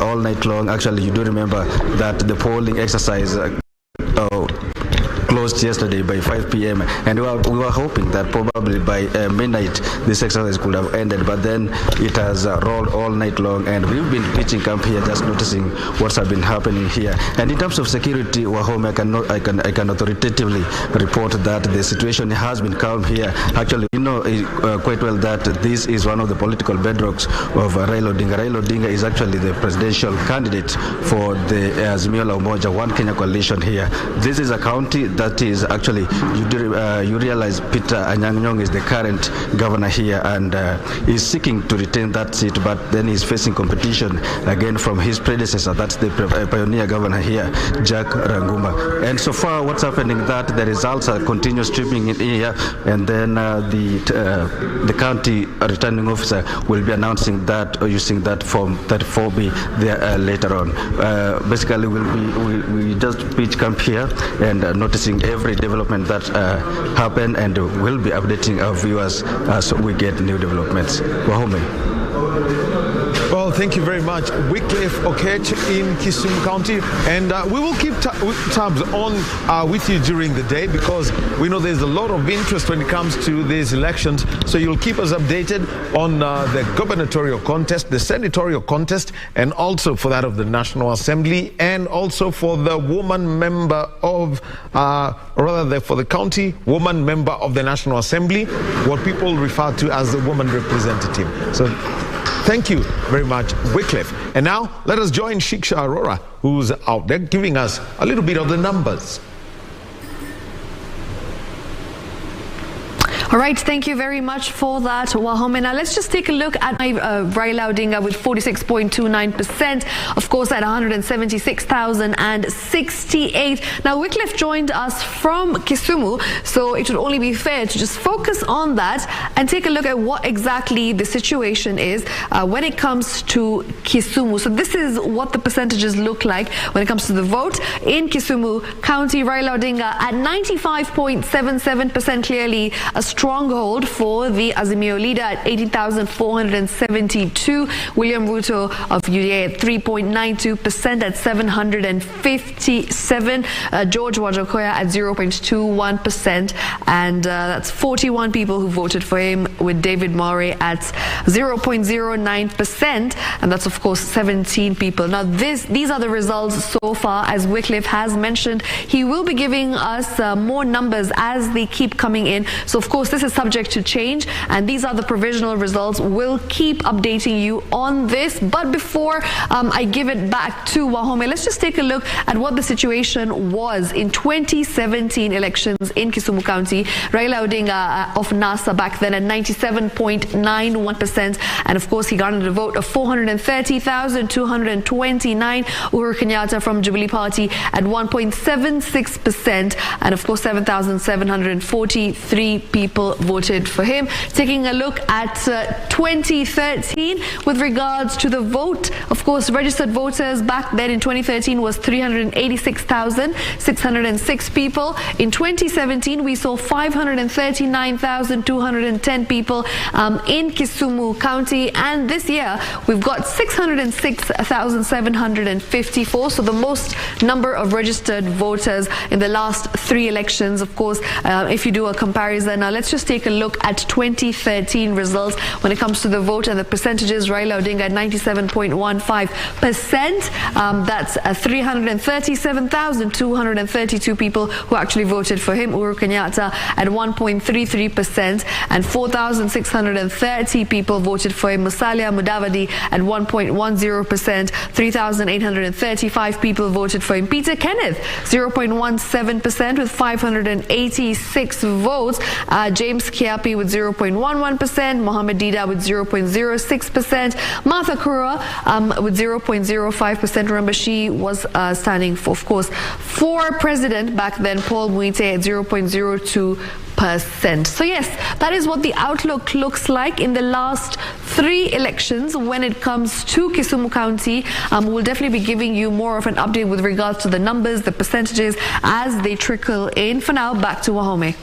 all night long. Actually, you do remember that the polling exercise closed yesterday by 5 p.m. and we were hoping that probably by midnight this exercise could have ended, but then it has rolled all night long, and we've been pitching camp here, just noticing what's been happening here. And in terms of security, Wahome, I can authoritatively report that the situation has been calm here. Actually, you know quite well that this is one of the political bedrocks of Raila Odinga. Raila Odinga is actually the presidential candidate for the Azimio la Umoja One Kenya coalition here. This is a county that is actually, you realize Peter Anyang' Nyong'o is the current governor here and is seeking to retain that seat, but then he's facing competition again from his predecessor, that's the pioneer governor here, Jack Ranguma. And so far what's happening that the results are continuous streaming in here, and then the county returning officer will be announcing that or using that form 34B there later on. Basically we just pitch camp here and noticing every development that happened, and we'll be updating our viewers as we get new developments. Wahome. Well, thank you very much, Wycliffe Okech in Kisumu County, and we will keep tabs on with you during the day, because we know there's a lot of interest when it comes to these elections. So you'll keep us updated on the gubernatorial contest, the senatorial contest, and also for that of the National Assembly, and also for the woman member of, for the county woman member of the National Assembly, what people refer to as the woman representative. So thank you very much, Wycliffe. And now let us join Shiksha Arora, who's out there giving us a little bit of the numbers. All right, thank you very much for that, Wahome. Now let's just take a look at Raila Odinga with 46.29%, of course, at 176,068. Now Wycliffe joined us from Kisumu, so it would only be fair to just focus on that and take a look at what exactly the situation is when it comes to Kisumu. So this is what the percentages look like when it comes to the vote in Kisumu County. Raila Odinga at 95.77%, clearly a stronghold for the Azimio leader at 18,472. William Ruto of UDA at 3.92% at 757. George Wajakoya at 0.21%, and that's 41 people who voted for him, with David Murray at 0.09%, and that's of course 17 people. Now these are the results so far. As Wycliffe has mentioned, he will be giving us more numbers as they keep coming in. So of course this is subject to change, and these are the provisional results. We'll keep updating you on this, but before I give it back to Wahome, let's just take a look at what the situation was in 2017 elections in Kisumu County. Raila Odinga of NASA back then at 97.91%, and of course he garnered a vote of 430,229. Uhuru Kenyatta from Jubilee Party at 1.76%, and of course 7,743 people voted for him. Taking a look at 2013 with regards to the vote, of course registered voters back then in 2013 was 386,606 people. In 2017 we saw 539,210 people in Kisumu County, and this year we've got 606,754, so the most number of registered voters in the last 3 elections. Of course, if you do a comparison, now let's just take a look at 2013 results when it comes to the vote and the percentages. Raila Odinga at 97.15%. That's 337,232 people who actually voted for him. Uhuru Kenyatta at 1.33%, and 4,630 people voted for him. Musalia Mudavadi at 1.10%. 3,835 people voted for him. Peter Kenneth 0.17% with 586 votes. James Kiapi with 0.11%, Mohammed Dida with 0.06%, Martha Kura with 0.05%. Remember, she was standing for, of course, for president back then. Paul Muite at 0.02%. So yes, that is what the outlook looks like in the last 3 elections when it comes to Kisumu County. We'll definitely be giving you more of an update with regards to the numbers, the percentages as they trickle in. For now, back to Wahome.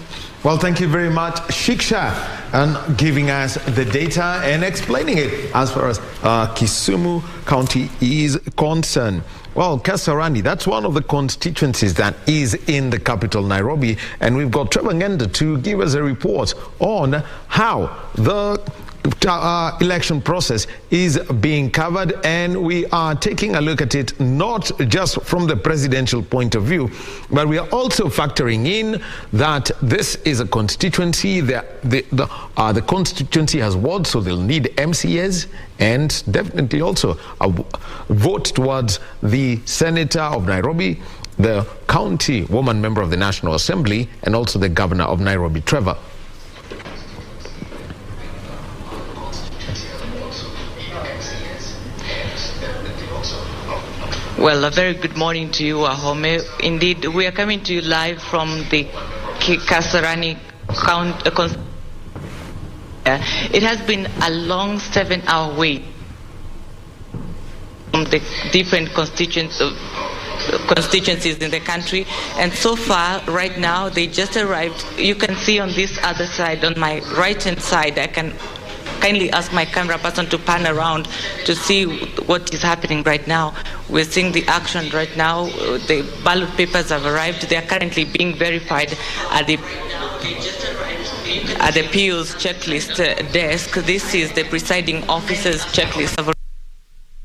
Well, thank you very much, Shiksha, and giving us the data and explaining it as far as Kisumu County is concerned. Well, Kasarani, that's one of the constituencies that is in the capital, Nairobi, and we've got Trevor Ngenda to give us a report on how the election process is being covered, and we are taking a look at it not just from the presidential point of view, but we are also factoring in that this is a constituency. The constituency has wards, so they'll need MCAs, and definitely also a vote towards the senator of Nairobi, the county woman member of the National Assembly, and also the governor of Nairobi, Trevor. Well, a very good morning to you, Ahome. Indeed, we are coming to you live from the Kasarani county. It has been a long 7-hour wait from the different constituencies in the country, and so far, right now, they just arrived. You can see on this other side, on my right-hand side, I can kindly ask my camera person to pan around to see what is happening right now. We're seeing the action right now. The ballot papers have arrived. They are currently being verified at the PO's checklist desk. This is the presiding officer's checklist.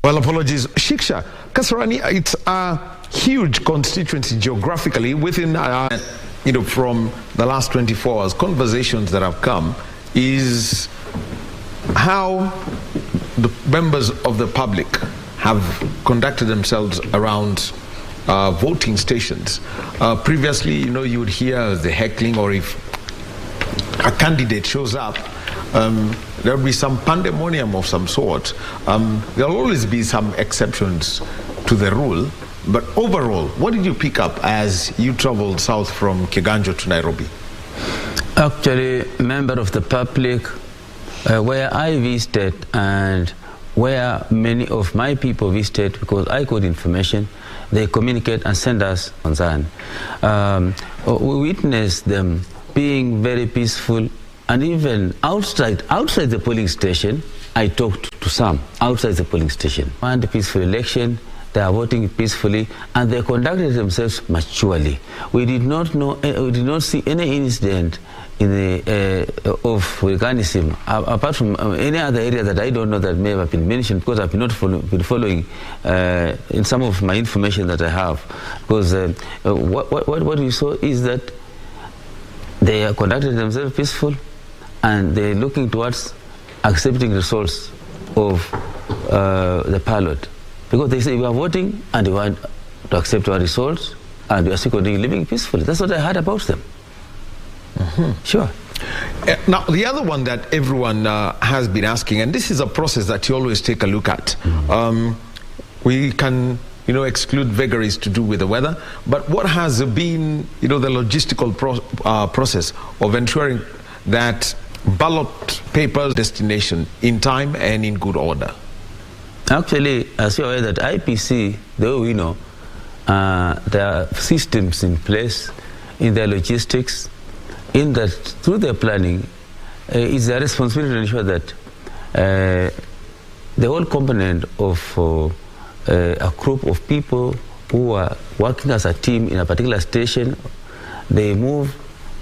Well, apologies. Shiksha, Kasarani, it's a huge constituency geographically within, from the last 24 hours, conversations that have come is how the members of the public have conducted themselves around voting stations. Previously, you would hear the heckling, or if a candidate shows up, there will be some pandemonium of some sort. There will always be some exceptions to the rule. But overall, what did you pick up as you traveled south from Kiganjo to Nairobi? Actually, member of the public, where I visited and where many of my people visited, because I got information, they communicate and send us concern. We witnessed them being very peaceful, and even outside the polling station, I talked to some outside the polling station. And a peaceful election, they are voting peacefully, and they conducted themselves maturely. We did not see any incident in the of hooliganism, apart from any other area that I don't know that may have been mentioned, because I've been following in some of my information that I have. Because what we saw is that they conducted themselves peaceful, and they're looking towards accepting results of the ballot. Because they say we are voting and we want to accept our results, and we are still living peacefully. That's what I heard about them. Mm-hmm. Sure. Now, the other one that everyone has been asking, and this is a process that you always take a look at. We can, exclude vagaries to do with the weather, but what has been, the logistical process of ensuring that ballot papers destination in time and in good order? Actually, as you're aware that IPC, the way we know, there are systems in place in their logistics, in that through their planning, it's their responsibility to ensure that the whole component of a group of people who are working as a team in a particular station, they move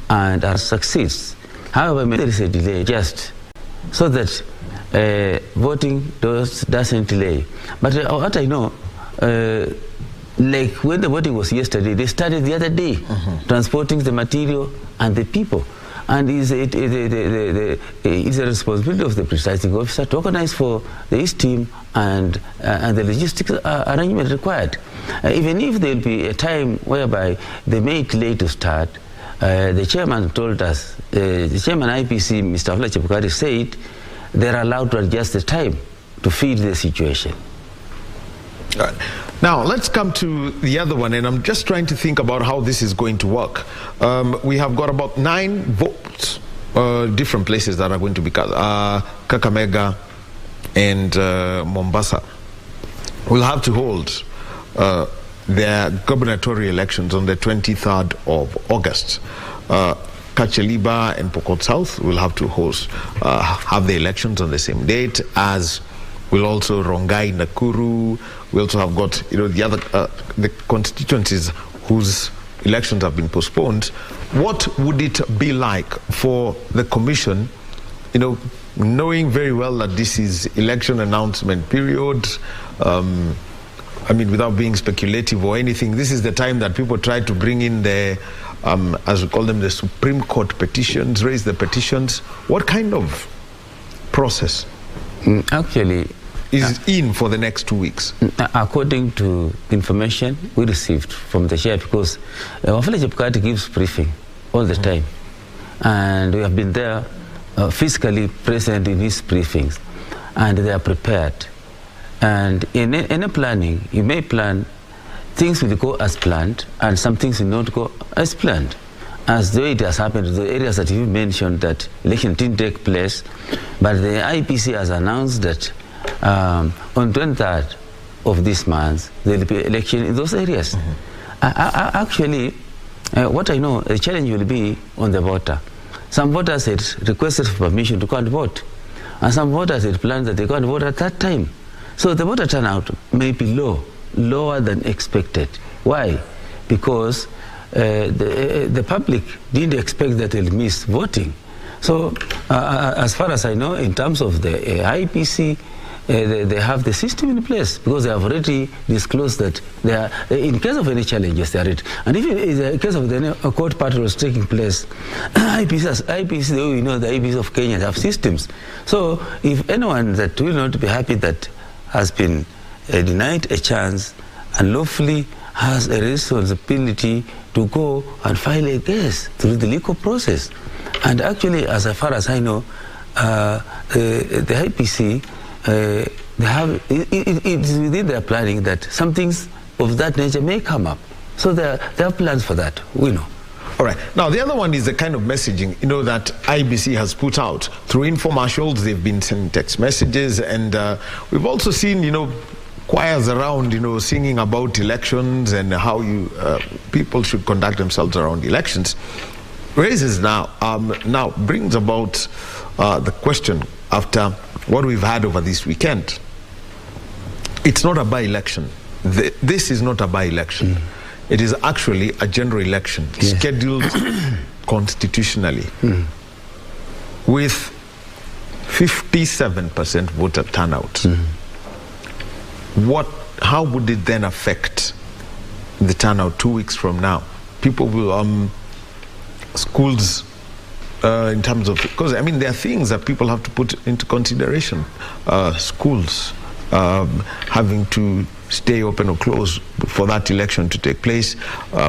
and succeeds. However, there is a delay just so that voting doesn't delay. But what I know, like when the voting was yesterday, they started the other day transporting the material and the people. And it's a responsibility of the presiding officer to organize for the East team and the logistics arrangement required. Even if there will be a time whereby they may delay to start, the chairman told us, the chairman IPC, Mr. Afla Chebukati, said they're allowed to adjust the time to feed the situation. All right. Now, let's come to the other one, and I'm just trying to think about how this is going to work. We have got about 9 votes, different places that are going to be Kakamega and Mombasa. We'll have to hold their gubernatorial elections on the 23rd of August. Kacheliba and Pokot South will have to have the elections on the same date, as will also Rongai, Nakuru. We also have got, the other the constituencies whose elections have been postponed. What would it be like for the commission, knowing very well that this is election announcement period? Without being speculative or anything, this is the time that people try to bring in the, as we call them, the Supreme Court petitions, raise the petitions. What kind of process actually is in for the next 2 weeks? According to information we received from the chair, because Wafula Chebukati gives briefing all the time, and we have been there physically present in his briefings, and they are prepared. And in any planning, you may plan, things will go as planned, and some things will not go as planned. As the way it has happened, the areas that you mentioned that election didn't take place, but the IPC has announced that on 23rd of this month, there will be election in those areas. Actually, what I know, the challenge will be on the voter. Some voters had requested for permission to go and vote, and some voters had planned that they go and vote at that time. So the voter turnout may be lower than expected. Why? Because the public didn't expect that they'll miss voting. So as far as I know, in terms of the IPC, they have the system in place, because they have already disclosed that they are, in case of any challenges, they are ready. And if in the case of the court patrols taking place, IPC, we know the IPC of Kenya have systems. So if anyone that will not be happy that has been denied a chance unlawfully has a responsibility to go and file a case through the legal process. And actually, as far as I know, the IPC, they have, it's within their planning that some things of that nature may come up. So there are plans for that, we know. All right. Now, the other one is the kind of messaging, that IBC has put out through infomercials. They've been sending text messages, and we've also seen, choirs around, singing about elections and how people should conduct themselves around elections. Raises brings about the question, after what we've had over this weekend. It's not a by-election. This is not a by-election. It is actually a general election scheduled constitutionally with 57% voter turnout. How would it then affect the turnout 2 weeks from now? People will, schools, in terms of, because there are things that people have to put into consideration. Schools having to stay open or close for that election to take place,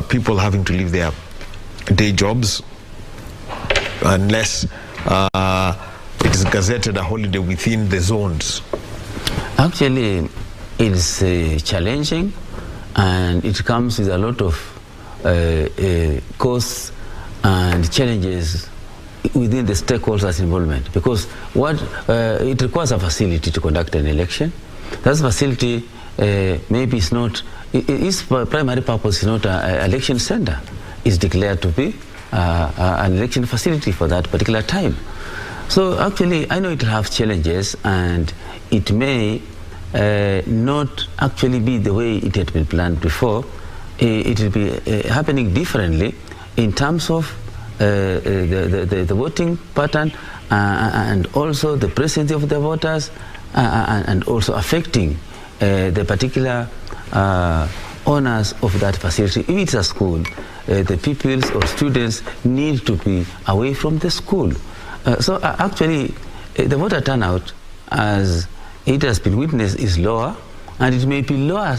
people having to leave their day jobs unless it is gazetted a holiday within the zones. Actually, it's challenging, and it comes with a lot of costs and challenges within the stakeholders' involvement, because it requires a facility to conduct an election. That facility maybe is not, its primary purpose is not an election center. It's declared to be an election facility for that particular time. So actually, I know it will have challenges, and it may not actually be the way it had been planned before. It will be happening differently in terms of the voting pattern, and also the presence of the voters, and also affecting the particular owners of that facility. If it's a school, the pupils or students need to be away from the school. So actually, the voter turnout, as it has been witnessed, is lower, and it may be lower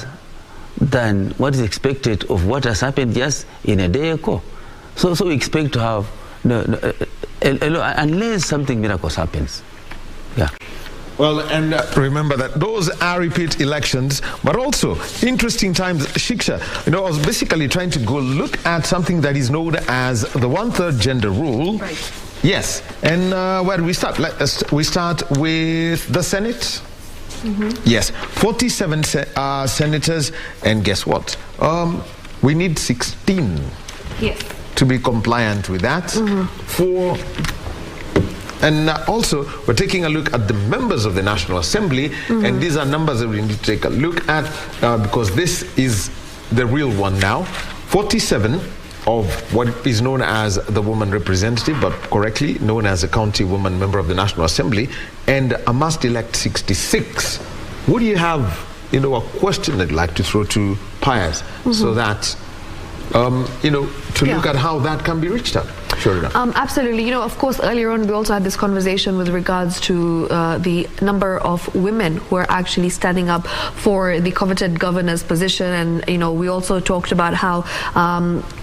than what is expected of what has happened just in a day ago. So we expect to have, unless something miraculous happens. Yeah. Well, and remember that those are repeat elections, but also interesting times. Shiksha, I was basically trying to go look at something that is known as the 1/3 gender rule. Right. Yes. And where do we start? We start with the Senate. Yes, 47 senators, and guess what? We need 16. Yes. to be compliant with that. And also, we're taking a look at the members of the National Assembly, and these are numbers that we need to take a look at because this is the real one now. 47 of what is known as the woman representative, but correctly known as a county woman member of the National Assembly, and a must-elect 66. What do you have, a question that you'd like to throw to Pius so that, to look at how that can be reached out? Sure enough. Absolutely. Of course, earlier on we also had this conversation with regards to the number of women who are actually standing up for the coveted governor's position, and we also talked about how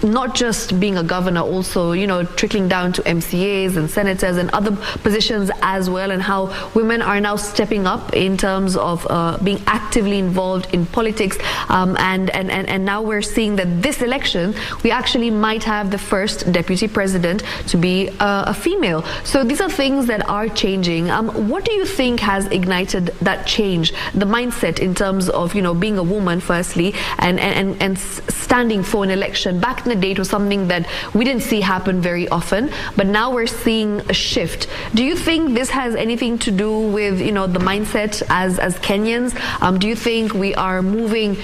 not just being a governor, also trickling down to MCAs and senators and other positions as well, and how women are now stepping up in terms of being actively involved in politics, and now we're seeing that this election we actually might have the first deputy president to be a female. So these are things that are changing. What do you think has ignited that change, the mindset in terms of being a woman firstly and standing for an election? Back in the day it was something that we didn't see happen very often, but now we're seeing a shift. Do you think this has anything to do with the mindset as Kenyans? Do you think we are moving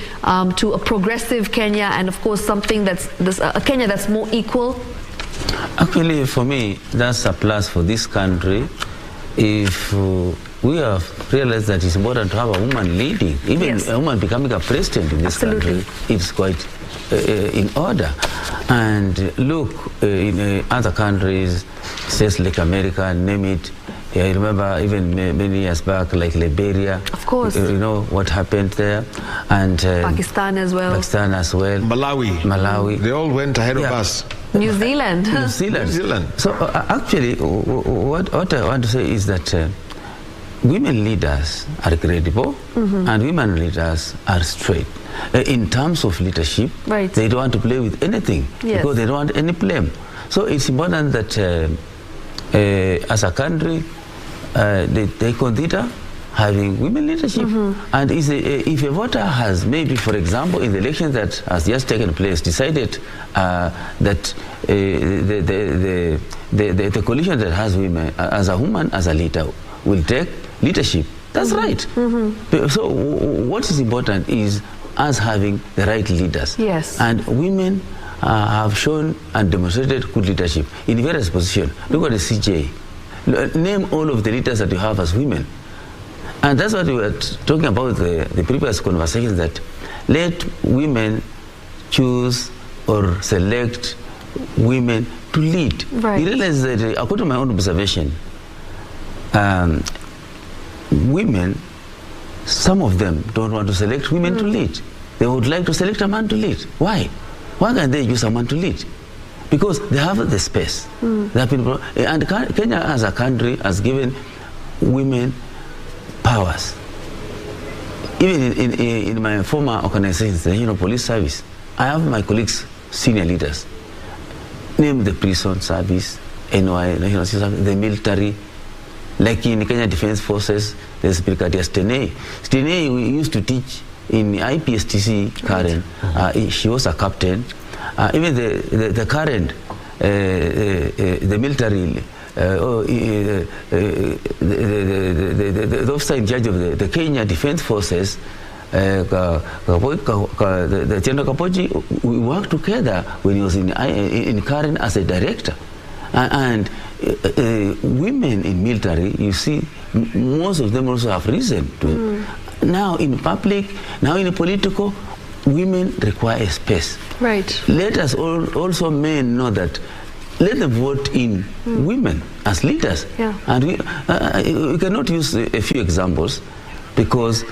to a progressive Kenya, and of course something that's a Kenya that's more equal? Actually, for me, that's a plus for this country. If we have realized that it's important to have a woman leading, even a woman becoming a president in this country, it's quite in order. And look, in other countries, states like America, name it. I remember even many years back, like Liberia. Of course. What happened there. And Pakistan as well. Malawi. They all went ahead of us. New Zealand. New Zealand. So actually, what I want to say is that women leaders are credible and women leaders are straight. In terms of leadership, they don't want to play with anything because they don't want any blame. So it's important that as a country, they consider having women leadership. And if a voter has maybe, for example, in the election that has just taken place, decided that the coalition that has women as a woman as a leader will take leadership, that's right. So what is important is us having the right leaders. Yes. And women have shown and demonstrated good leadership in various positions. Look at the CJ. Name all of the leaders that you have as women. And that's what we were talking about the previous conversation, that let women choose or select women to lead. You realize that, according to my own observation, women, some of them don't want to select women to lead. They would like to select a man to lead. Why? Why can't they use a man to lead? Because they have the space. They have been, and Kenya as a country has given women powers. Even in my former organizations, the police service, I have my colleagues, senior leaders, name the prison service, NY, national service, the military, like in Kenya Defense Forces, there's Brigadier Stenei. Stenei, we used to teach in IPSTC, Karen. She was a captain. Even the current, the military, the officer in charge of the Kenya Defense Forces, the General Kapoji, we worked together when he was in Karen as a director. And women in military, you see, most of them also have risen to now in public, now in political, women require a space. Let us also men know that, let them vote in women as leaders. And we cannot use a few examples because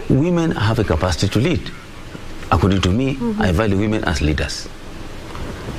women have a capacity to lead. According to me, I value women as leaders.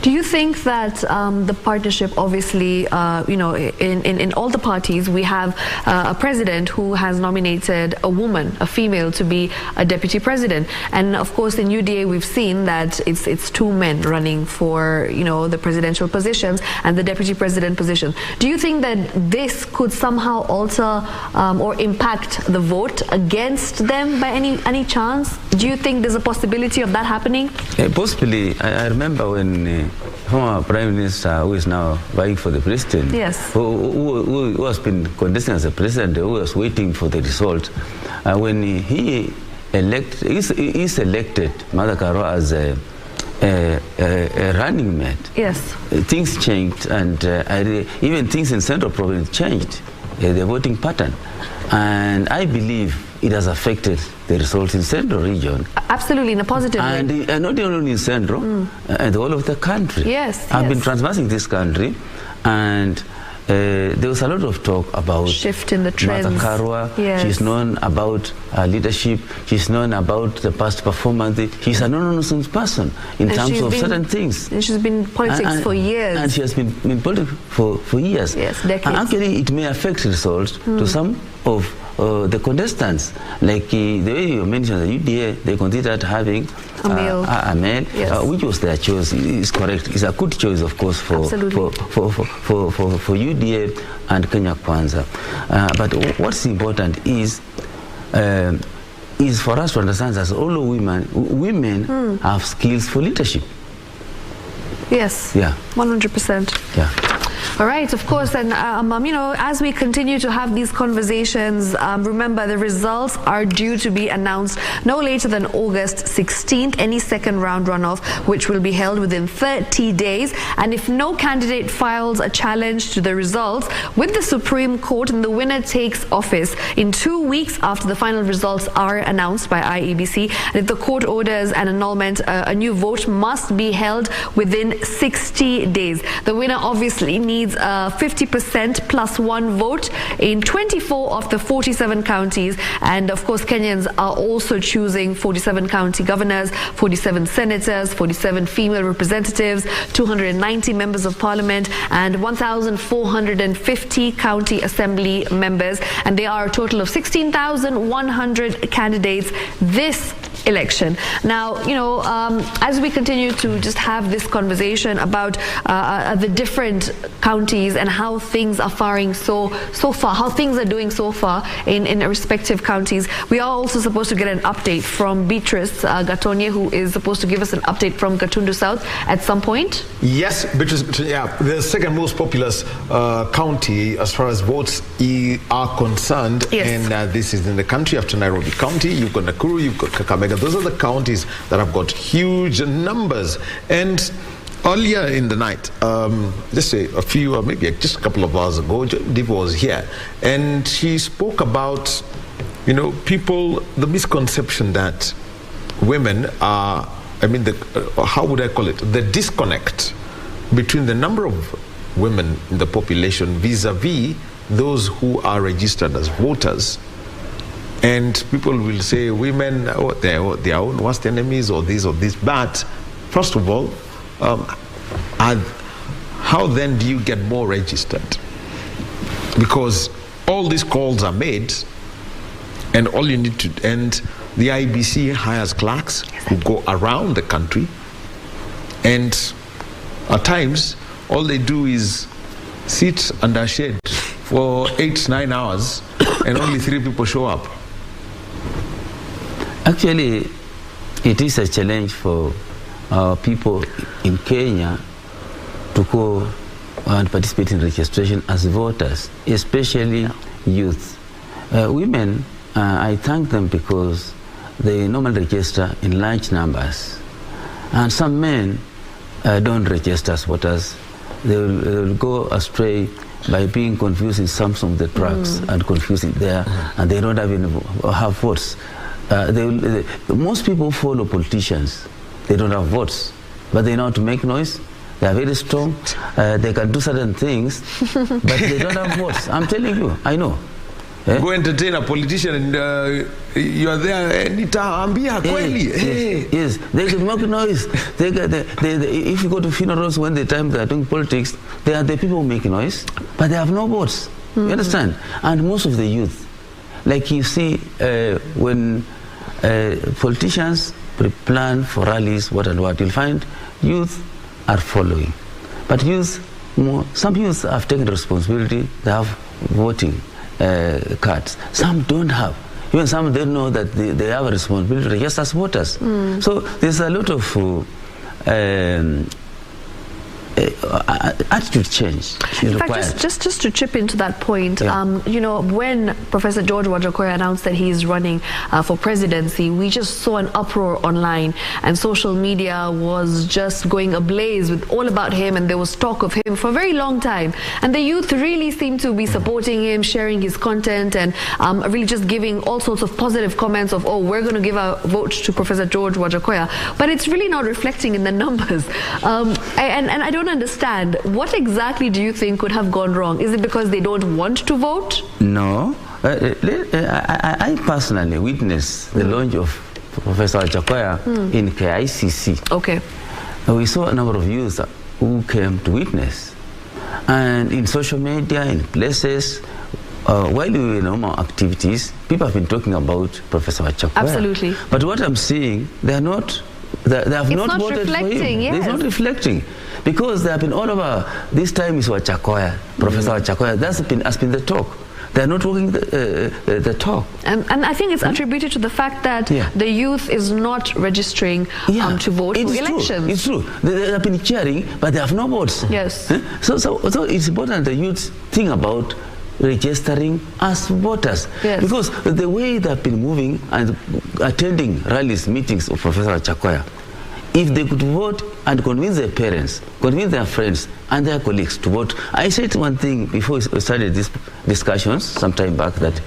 Do you think that the partnership, obviously, in all the parties, we have a president who has nominated a woman, a female, to be a deputy president, and of course in UDA we've seen that it's two men running for the presidential positions and the deputy president position. Do you think that this could somehow alter or impact the vote against them by any chance? Do you think there's a possibility of that happening? Possibly. I remember when former Prime Minister who is now vying for the president, yes, who has been contesting as a president, who was waiting for the result, when he is elected Martha Karua as a running mate, yes, things changed, and even things in Central Province changed, the voting pattern, and I believe it has affected the results in Central region. Absolutely, in a positive way. And not only in Central, and all of the country. Yes, I've been transversing this country, and there was a lot of talk about shift in the trends. Martha Karua. Yes. She's known about her leadership. She's known about the past performance. She's a no-nonsense person in terms of certain things. And she's been in politics for years. And she has been in politics for years. Yes, decades. And actually, it may affect results to some of the contestants. Like the way you mentioned, the UDA, they considered having a male, yes, which was their choice. Is correct. It's a good choice, of course, for UDA and Kenya Kwanza. But what's important is for us to understand that all women have skills for leadership. Yes. Yeah. 100%. Yeah. All right, of course, and you know, as we continue to have these conversations, remember the results are due to be announced no later than August 16th, any second round runoff, which will be held within 30 days. And if no candidate files a challenge to the results with the Supreme Court, then the winner takes office in 2 weeks after the final results are announced by IEBC. And if the court orders an annulment, a new vote must be held within 60 days. The winner obviously needs 50% plus one vote in 24 of the 47 counties, and of course Kenyans are also choosing 47 county governors, 47 senators, 47 female representatives, 290 members of parliament, and 1,450 county assembly members, and there are a total of 16,100 candidates this election. Now, you know, as we continue to just have this conversation about the different counties and how things are faring so far, how things are doing so far in respective counties, we are also supposed to get an update from Beatrice Gatonye, who is supposed to give us an update from Gatundu South at some point. Yes, Beatrice, yeah, the second most populous county as far as votes are concerned, yes, and this is in the country after Nairobi County. You've got Nakuru, you've got Kakamega. Those are the counties that have got huge numbers. And earlier in the night, just say a few, or maybe just a couple of hours ago, Diva was here, and she spoke about, you know, people, the misconception that women are, I mean, how would I call it? The disconnect between the number of women in the population vis-a-vis those who are registered as voters. And people will say women, they're their own worst enemies, or this or this. But first of all, how then do you get more registered? Because all these calls are made, and all you need to, and the IBC hires clerks who go around the country, and at times all they do is sit under shade for 8-9 hours, and only 3 people show up. Actually, it is a challenge for our people in Kenya to go and participate in registration as voters, especially youth. Women, I thank them because they normally register in large numbers. And some men don't register as voters. They will go astray by being confused in some of the tracks and confusing there, and they don't have votes. Most people follow politicians. They don't have votes, but they know how to make noise. They are very strong. They can do certain things, but they don't have votes. I'm telling you, I know. Go entertain a politician and you are there. Yes, they can make noise. If you go to funerals when the time they are doing politics, they are the people who make noise, but they have no votes. You understand? And most of the youth, like you see, when politicians plan for rallies, what and what, you'll find youth are following. But youth, some youth have taken responsibility. They have voting cards. Some don't have. Even some don't know that they have a responsibility just as voters. So there's a lot of attitude change is required. In fact, just to chip into that point, you know, when Professor George Wajackoyah announced that he is running for presidency, we just saw an uproar online, and social media was just going ablaze with all about him, and there was talk of him for a very long time. And the youth really seemed to be supporting him, sharing his content, and really just giving all sorts of positive comments of, oh, we're going to give our vote to Professor George Wajackoyah. But it's really not reflecting in the numbers. And I don't understand, what exactly do you think could have gone wrong? Is it because they don't want to vote? No. I personally witnessed the launch of Professor Wajackoyah in KICC. Okay. We saw a number of youths who came to witness. And in social media, in places, while we were in normal activities, people have been talking about Professor Wajackoyah. Absolutely. But what I'm seeing, they have not voted for him. Yes. It's not reflecting, because they have been all over. This time is Wajackoyah, Professor Wajackoyah. That's has been the talk. They're not walking the talk. And I think it's attributed to the fact that the youth is not registering to vote for elections. It's true. They have been cheering, but they have no votes. Yes. So it's important the youth think about registering as voters. Yes. Because the way they've been moving and attending rallies, meetings of Professor Wajackoyah, if they could vote and convince their parents, convince their friends and their colleagues to vote. I said one thing before we started these discussions some time back, that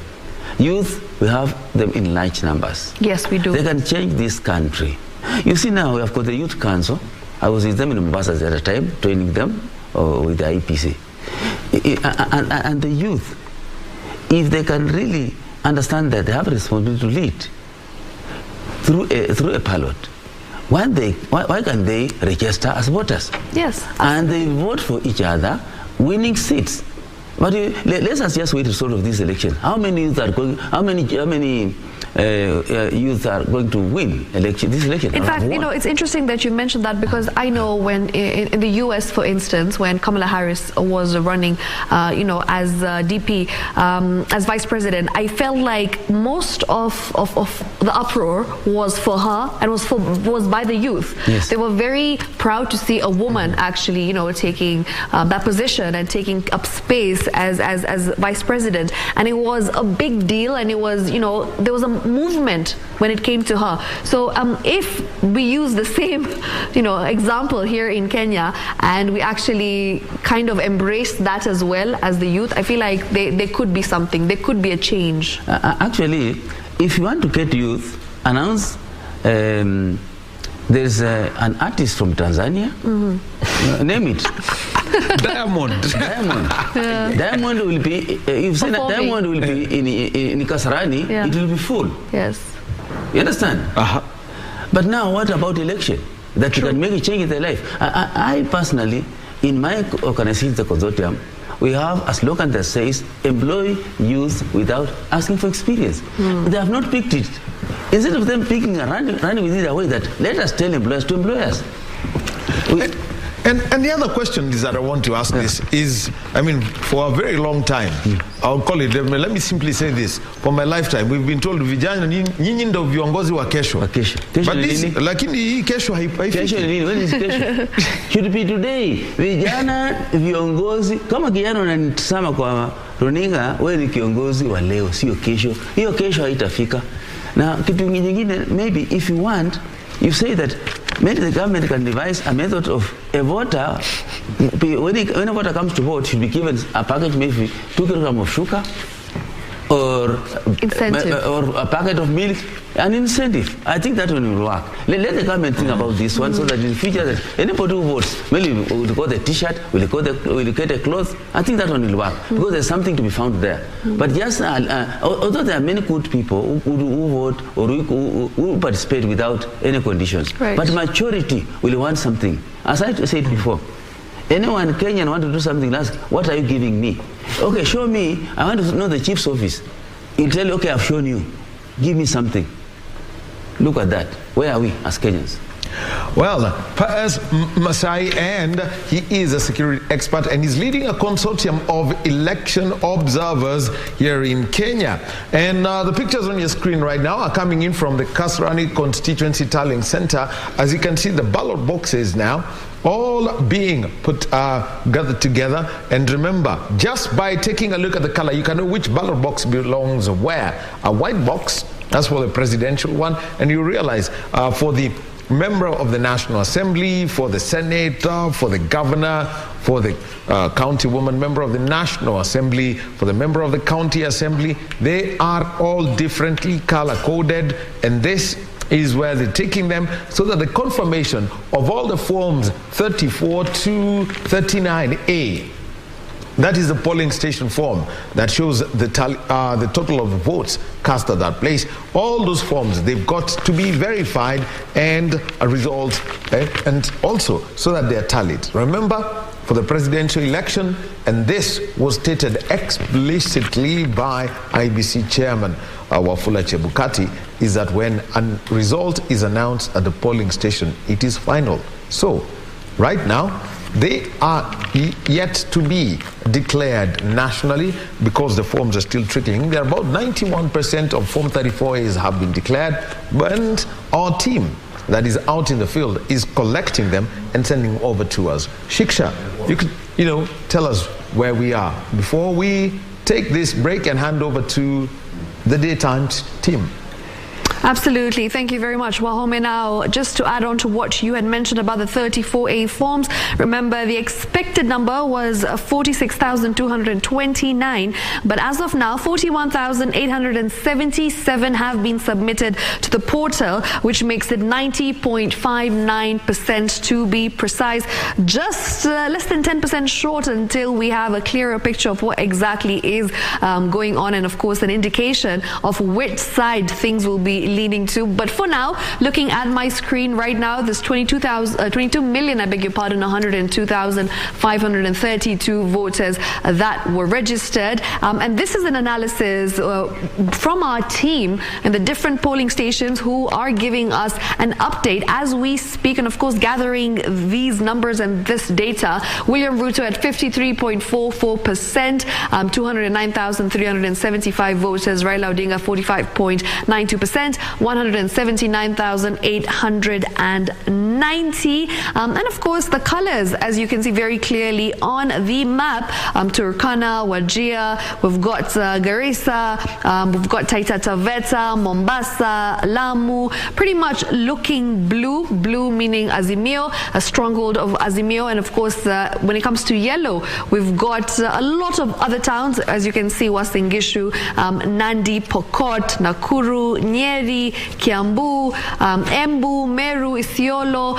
youth, we have them in large numbers. Yes, we do. They can change this country. You see, now we have got the Youth Council. I was with them in Mombasa at the time, training them with the IPC. And the youth, if they can really understand that they have a responsibility to lead through a ballot, why can they register as voters? Yes. And they vote for each other, winning seats. But let's just wait to sort of this election. How many youth are going? How many youth are going to win this election? In fact, you know, it's interesting that you mentioned that, because I know when in the U.S., for instance, when Kamala Harris was running, you know, as DP, as vice president, I felt like most of the uproar was for her and was by the youth. Yes. They were very proud to see a woman actually, you know, taking that position and taking up space as vice president, and it was a big deal, and it was, you know, there was a movement when it came to her. So if we use the same, you know, example here in Kenya, and we actually kind of embrace that as well as the youth, I feel like there could be something, there could be a change. Actually, if you want to get youth, announce there's an artist from Tanzania, name it. Diamond. Diamond will be, you've seen that Diamond will be in Kasarani, it will be full. Yes. You understand? But now what about election? That you can make a change in their life. I personally, in my organization, the consortium, we have a slogan that says, employ youth without asking for experience. They have not picked it. Instead of them picking and running with it away, that let us tell employers to employ us. And the other question is that I want to ask this is, I mean, for a very long time, I'll call it, let me simply say this, for my lifetime, we've been told vijana nyinyi ndo viongozi wa kesho. But this, lakini hii kesho haifiki. Kesho ni nini? When is kesho? Should be today. Vijana viongozi, kama kijana unanitazama kwa runinga, wewe ni kiongozi wa leo, sio kesho. Hiyo kesho haitafika. Na kitu kingine, maybe if you want, you say that maybe the government can devise a method of a voter, when a voter comes to vote, should be given a package, maybe 2 kilograms of sugar, or a packet of milk, an incentive. I think that one will work. Let the government think about this one, so that in the future, that anybody who votes, maybe will get a t-shirt, will get a cloth. I think that one will work, because there's something to be found there. But just, although there are many good people who vote or who participate without any conditions, but majority will want something. As I said before, anyone Kenyan want to do something, ask, what are you giving me? Okay, show me. I want to know the chief's office. He'll tell you, okay, I've shown you. Give me something. Look at that. Where are we as Kenyans? Well, Paez Masai, and he is a security expert, and he's leading a consortium of election observers here in Kenya. And the pictures on your screen right now are coming in from the Kasarani Constituency Tallying Center. As you can see, the ballot boxes now all being gathered together. And remember, just by taking a look at the color, you can know which ballot box belongs where. A white box, that's for the presidential one, and you realize for the member of the National Assembly, for the senator, for the governor, for the county woman member of the National Assembly, for the member of the county assembly, they are all differently color coded, and this is where they're taking them so that the confirmation of all the forms 34 to 39A, that is the polling station form that shows the total of votes cast at that place. All those forms, they've got to be verified and a result, and also so that they are tallied. Remember, for the presidential election, and this was stated explicitly by IBC Chairman Wafula Chebukati, is that when a result is announced at the polling station, it is final. So, right now, they are yet to be declared nationally because the forms are still trickling. There are about 91% of Form 34As have been declared, and our team that is out in the field is collecting them and sending over to us. Shiksha, you could, tell us where we are before we take this break and hand over to the daytime team. Absolutely. Thank you very much, Wahome. Now, just to add on to what you had mentioned about the 34A forms, remember the expected number was 46,229, but as of now, 41,877 have been submitted to the portal, which makes it 90.59% to be precise. Just less than 10% short until we have a clearer picture of what exactly is going on, and of course an indication of which side things will be leaning to. But for now, looking at my screen right now, there's 22 million, 102,532 voters that were registered. And this is an analysis from our team and the different polling stations who are giving us an update as we speak, and of course gathering these numbers and this data. William Ruto at 53.44%, 209,375 voters. Raila Odinga 45.92%, 179,890. And of course the colors, as you can see very clearly on the map, Turkana, Wajir, we've got Garissa, we've got Taita Taveta, Mombasa, Lamu, pretty much looking blue, blue meaning Azimio, a stronghold of Azimio. And of course when it comes to yellow, we've got a lot of other towns, as you can see, Uasin Gishu, Nandi, Pokot, Nakuru, Nyeri, Kiambu, Embu, Meru, Isiolo,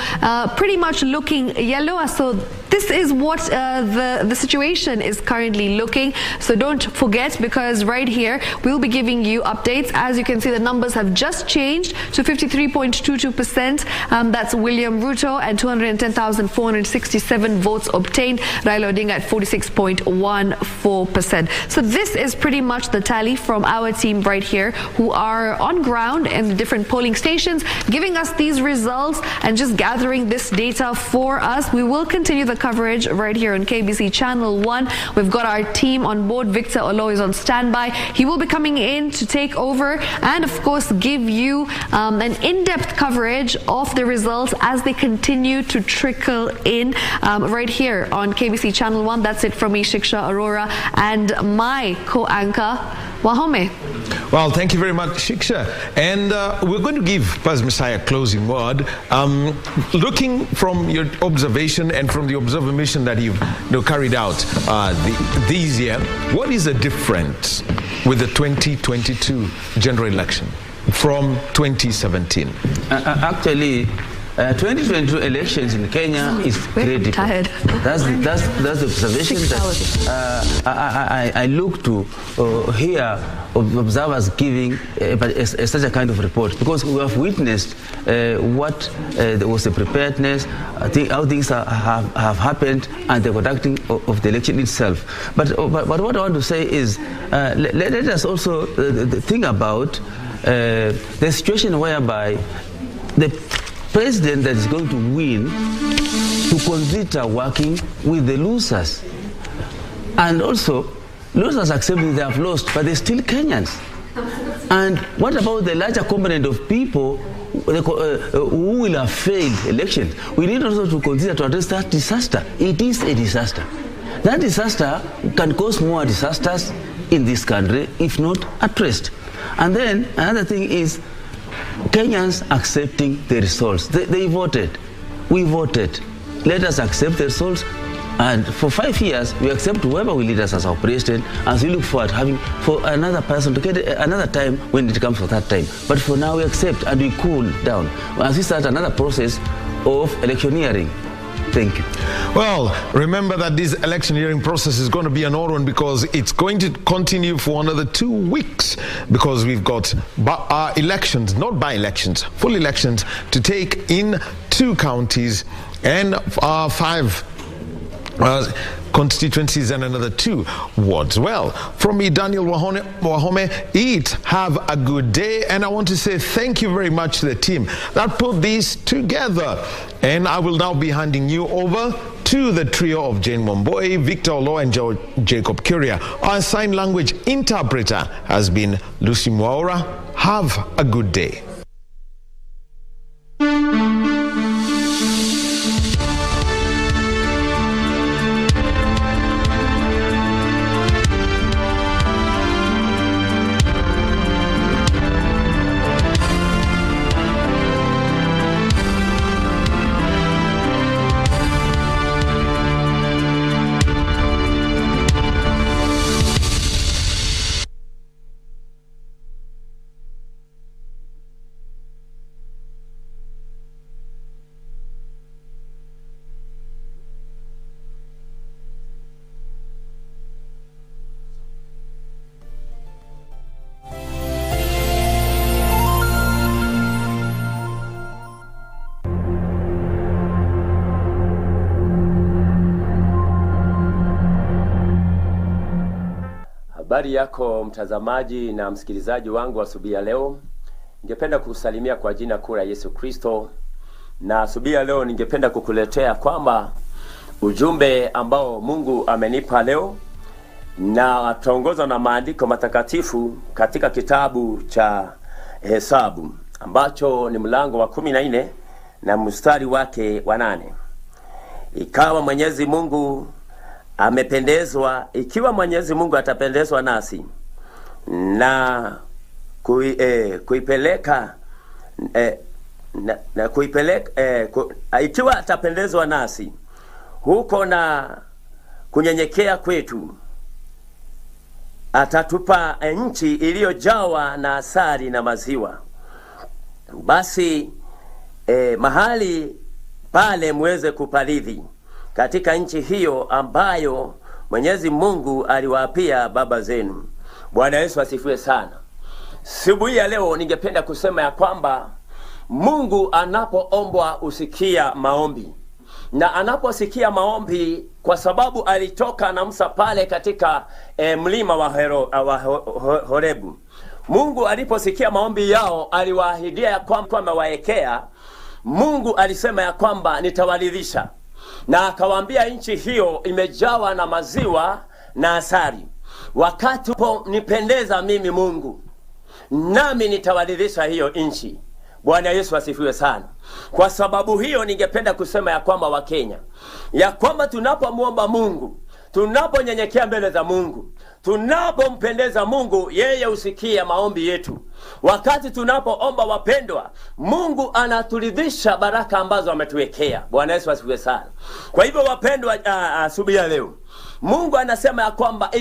pretty much looking yellow. So this is what the situation is currently looking. So don't forget, because right here we'll be giving you updates. As you can see, the numbers have just changed to 53.22%. That's William Ruto, and 210,467 votes obtained. Raila Odinga at 46.14%. So this is pretty much the tally from our team right here, who are on ground in the different polling stations, giving us these results and just gathering this data for us. We will continue the coverage right here on KBC Channel 1. We've got our team on board. Victor Olo is on standby. He will be coming in to take over and of course give you an in-depth coverage of the results as they continue to trickle in right here on KBC Channel 1. That's it from me, Shiksha Arora, and my co-anchor Wahome. Well, thank you very much, Shiksha. And we're going to give Paz Messiah a closing word. Looking from your observation and from the observation that you've carried out this year, what is the difference with the 2022 general election from 2017? Actually, 2022 elections in Kenya is critical. That's the observation that I look to here observers giving such a kind of report, because we have witnessed what there was a preparedness, how things have happened, and the conducting of the election itself. But what I want to say is let us also think about the situation whereby the president that is going to win to consider working with the losers, and also losers accepting they have lost, but they're still Kenyans. And what about the larger component of people who will have failed elections. We need also to consider to address that disaster. It is a disaster. That disaster can cause more disasters in this country if not addressed. And then another thing is Kenyans accepting the results. They voted. We voted. Let us accept the results. And for 5 years, we accept whoever will lead us as our president, as we look forward to having for another person to get another time when it comes for that time. But for now, we accept and we cool down as we start another process of electioneering. Thank you. Well, remember that this electioneering process is going to be an odd one because it's going to continue for another 2 weeks because we've got elections, not by-elections, full elections to take in 2 counties and 5 constituencies and another 2 wards. Well, from me, Daniel Wahome, have a good day. And I want to say thank you very much to the team that put these together. And I will now be handing you over to the trio of Jane Wamboi, Victor Olo, and Jacob Curia. Our sign language interpreter has been Lucy Mwaura. Have a good day. Habari yako mtazamaji na msikilizaji wangu asubuhi ya leo. Ningependa kukusalimia kwa jina kuu la Yesu Kristo. Na asubuhi ya leo ningependa kukuletea kwamba ujumbe ambao Mungu amenipa leo na ataongozwa na maandiko matakatifu katika kitabu cha Hesabu ambacho ni mlango wa 14 na mstari wake wa 8. Ikawa Mwenyezi Mungu amependezwa, ikiwa Mwenyezi Mungu atapendezwa nasi na ikiwa atapendezwa nasi huko na kunyenyekea kwetu, atatupa nchi iliyojawa na asali na maziwa. Basi mahali pale muweze kupalithi katika nchi hiyo ambayo Mwenyezi Mungu aliwaapia baba zenu. Bwana Yesu asifiwe sana. Siku ya leo ningependa kusema ya kwamba Mungu anapoombwa usikia maombi. Na anaposikia maombi, kwa sababu alitoka na Musa pale katika mlima wa Horebu. Mungu aliposikia maombi yao aliwaahidia ya kwamba amewaekea. Mungu alisema ya kwamba nitawalilisha. Na akawaambia nchi hiyo imejawa na maziwa na asali. Wakati nipendeza mimi Mungu, nami nitawalilisha hiyo nchi. Bwana Yesu asifiwe sana. Kwa sababu hiyo ningependa kusema ya kwamba Wakenya, ya kwamba tunapomuomba Mungu, tunaponyenyekea mbele za Mungu, tunapompendeza Mungu, yeye usikia maombi yetu. Wakati tunapoomba wapendwa, Mungu anaturidhisha baraka ambazo ametuwekea. Bwana Yesu asifiwe sana. Kwa hivyo wapendwa, asubuhi ya leo Mungu anasema ya kwamba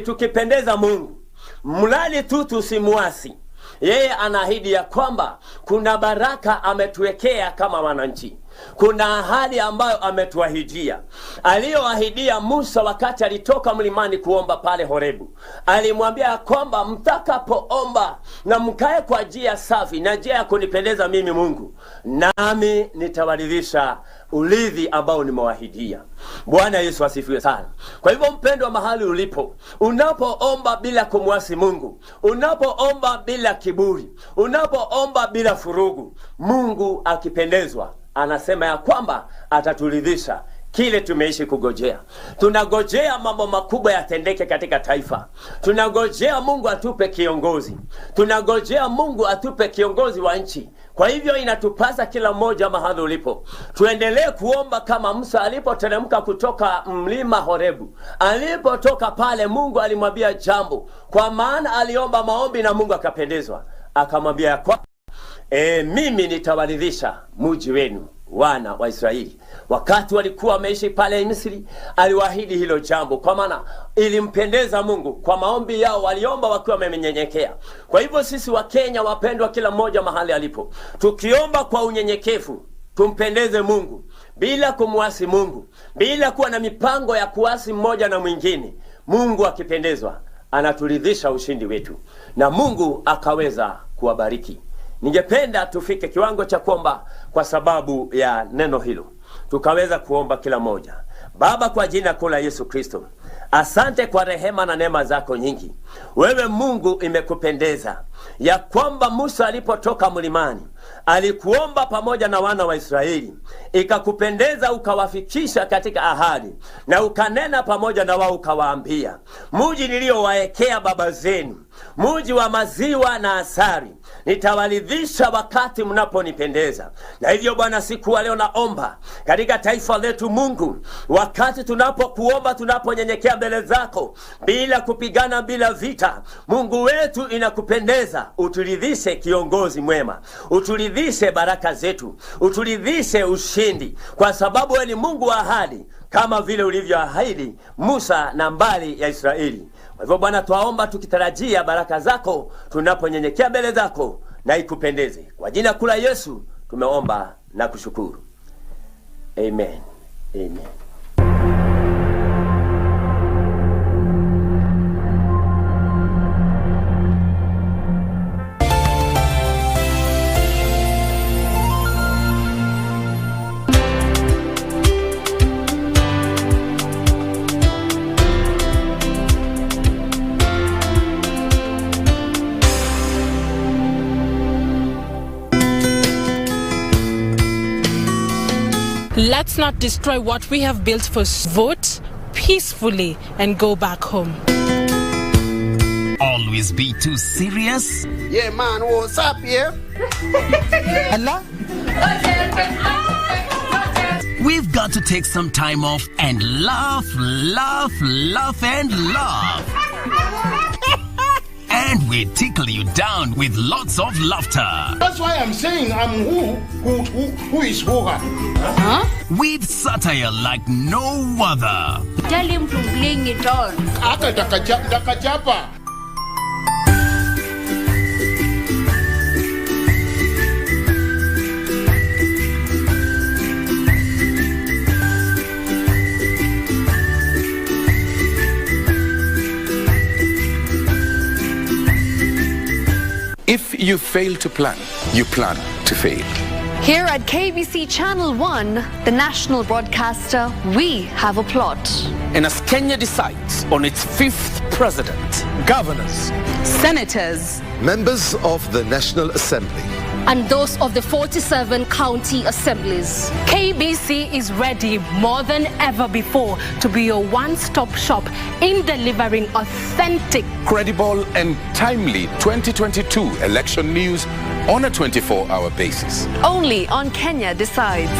tukipendeza Mungu, mlali tu tusimuasi. Yeye anaahidi ya kwamba kuna baraka ametuwekea kama wananchi. Kuna ahadi ambayo ametuahidia. Aliyoahidia Musa wakati alitoka mlimani kuomba pale Horebu. Alimwambia kwamba mtakapoomba na mkae kwa njia safi na njia ya kunipendeza mimi Mungu, nami nitawalilisha ulithi ambao nimewahidia. Bwana Yesu asifiwe sana. Kwa hivyo mpendwa, mahali ulipo, unapoomba bila kumwasi Mungu, unapoomba bila kiburi, unapoomba bila furugu, Mungu akipendezwa anasema ya kwamba ataturidhisha kile tumeishi kugojea. Tunagojea mambo makubwa yatendeke katika taifa. Tunagojea Mungu atupe kiongozi. Tunagojea Mungu atupe kiongozi wa nchi. Kwa hivyo inatupasa kila mmoja mahali ulipo tuendelee kuomba kama Musa alipoteremka kutoka mlima Horebu. Alipotoka pale, Mungu alimwambia jambo, kwa maana aliomba maombi na Mungu akapendezwa. Akamwambia kwa mimi nitawaridhisha mji wenu, wana wa Israeli. Wakati walikuwa wameishi pale Misri, aliwaahidi hilo jambo, kwa maana ilimpendeza Mungu. Kwa maombi yao waliomba wakiwa wamenyenyekea. Kwa hivyo sisi wa Kenya wapendwa, kila mmoja mahali alipo, tukiomba kwa unyenyekevu, tumpendeze Mungu bila kumwasi Mungu, bila kuwa na mipango ya kuasi mmoja na mwingine. Mungu akipendezwa anaturidhisha ushindi wetu, na Mungu akaweza kuwabariki. Ningependa tufike kiwango cha kuomba kwa sababu ya neno hilo. Tukaweza kuomba kila moja. Baba, kwa jina kuu la Yesu Kristo, asante kwa rehema na neema zako nyingi. Wewe Mungu, imekupendeza ya kwamba Musa alipotoka mlimani alikuomba pamoja na wana wa Israeli, ikakupendeza ukawafikisha katika ahadi, na ukanena pamoja na wao ukawaambia, mji niliowaekea baba zenu, mji wa maziwa na asali, nitawaridhisha wakati mnaponipendeza. Na hivyo Bwana, siku leo naomba katika taifa letu Mungu, wakati tunapokuomba, tunaponyenyekea mbele zako bila kupigana, bila vita, Mungu wetu, inakupendeza uturidhishe kiongozi mwema, uturidhishe baraka zetu, uturidhishe ushindi, kwa sababu wewe ni Mungu wa ahadi, kama vile ulivyoahidi Musa na mbali ya Israeli. Kwa hivyo Bwana, twaomba tukitarajia baraka zako tunaponyenyekea mbele zako, na ikupendeze. Kwa jina kuu la Yesu tumeomba na kushukuru. Amen. Amen. Let's not destroy what we have built for vote peacefully and go back home. Always be too serious? Yeah, man, what's up here? Allah? We've got to take some time off and laugh, laugh, laugh and laugh. And we tickle you down with lots of laughter. That's why I'm saying I'm who is who. Huh? With satire like no other. Tell him to bring it on. Takachapa. If you fail to plan, you plan to fail. Here at KBC Channel 1, the national broadcaster, we have a plot. And as Kenya decides on its 5th president, governors, senators, members of the National Assembly, and those of the 47 county assemblies, KBC is ready more than ever before to be your one-stop shop in delivering authentic, credible and timely 2022 election news on a 24-hour basis. Only on Kenya Decides.